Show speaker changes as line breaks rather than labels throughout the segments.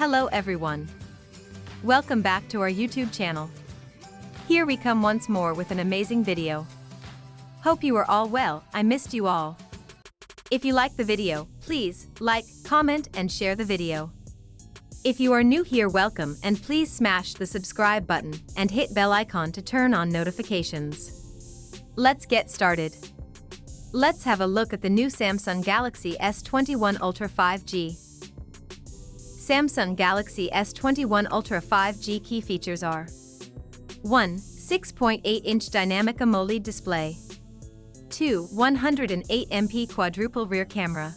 Hello everyone. Welcome back to our YouTube channel. Here we come once more with an amazing video. Hope you are all well, I missed you all. If you like the video, please like, comment and share the video. If you are new here, welcome, and please smash the subscribe button and hit bell icon to turn on notifications. Let's get started. Let's have a look at the new Samsung Galaxy S21 Ultra 5G. Samsung Galaxy S21 Ultra 5G key features are 1. 6.8-inch dynamic AMOLED display. 2. 108 MP quadruple rear camera.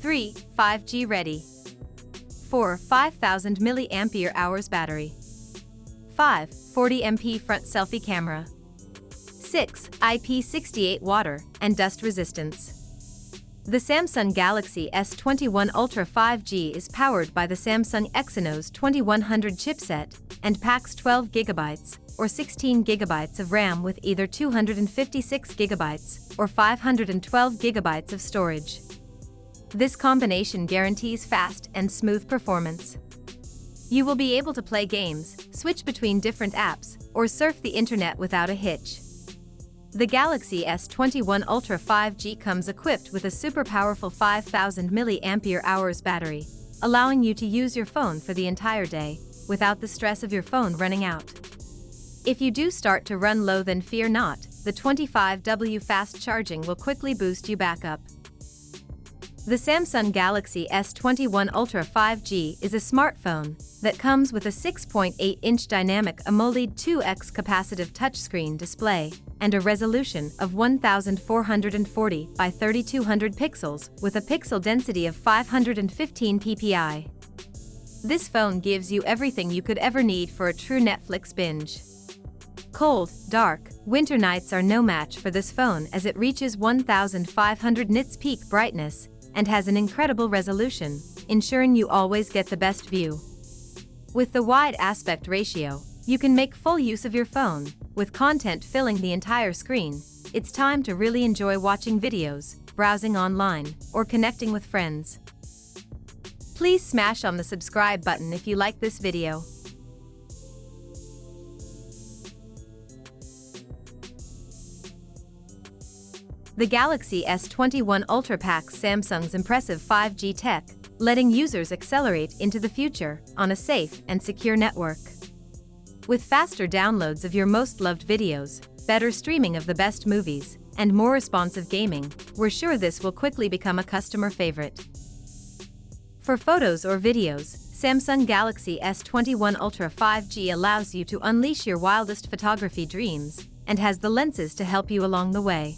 3. 5G ready. 4. 5000 mAh battery. 5. 40 MP front selfie camera. 6. IP68 water and dust resistance. The Samsung Galaxy S21 Ultra 5G is powered by the Samsung Exynos 2100 chipset and packs 12GB or 16GB of RAM with either 256GB or 512GB of storage. This combination guarantees fast and smooth performance. You will be able to play games, switch between different apps, or surf the internet without a hitch. The Galaxy S21 Ultra 5G comes equipped with a super powerful 5000 mAh battery, allowing you to use your phone for the entire day, without the stress of your phone running out. If you do start to run low, then fear not, the 25W fast charging will quickly boost you back up. The Samsung Galaxy S21 Ultra 5G is a smartphone that comes with a 6.8-inch dynamic AMOLED 2X capacitive touchscreen display and a resolution of 1440 by 3200 pixels with a pixel density of 515 ppi. This phone gives you everything you could ever need for a true Netflix binge. Cold, dark, winter nights are no match for this phone as it reaches 1500 nits peak brightness and has an incredible resolution, ensuring you always get the best view. With the wide aspect ratio, you can make full use of your phone, with content filling the entire screen. It's time to really enjoy watching videos, browsing online, or connecting with friends. Please smash on the subscribe button if you like this video. The Galaxy S21 Ultra packs Samsung's impressive 5G tech, letting users accelerate into the future on a safe and secure network. With faster downloads of your most loved videos, better streaming of the best movies, and more responsive gaming, we're sure this will quickly become a customer favorite. For photos or videos, Samsung Galaxy S21 Ultra 5G allows you to unleash your wildest photography dreams and has the lenses to help you along the way.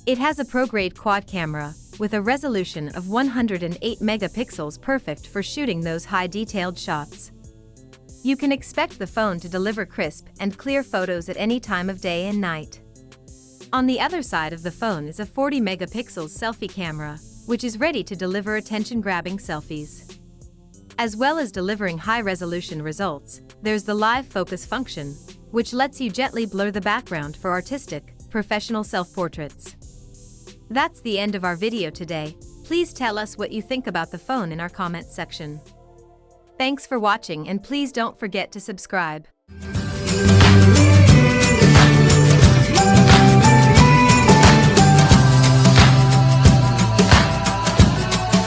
It has a pro-grade quad camera with a resolution of 108 megapixels, perfect for shooting those high-detailed shots. You can expect the phone to deliver crisp and clear photos at any time of day and night. On the other side of the phone is a 40 megapixels selfie camera, which is ready to deliver attention-grabbing selfies. As well as delivering high-resolution results, there's the live focus function, which lets you gently blur the background for artistic, professional self-portraits. That's the end of our video today. Please tell us what you think about the phone in our comments section. Thanks for watching, and please don't forget to subscribe.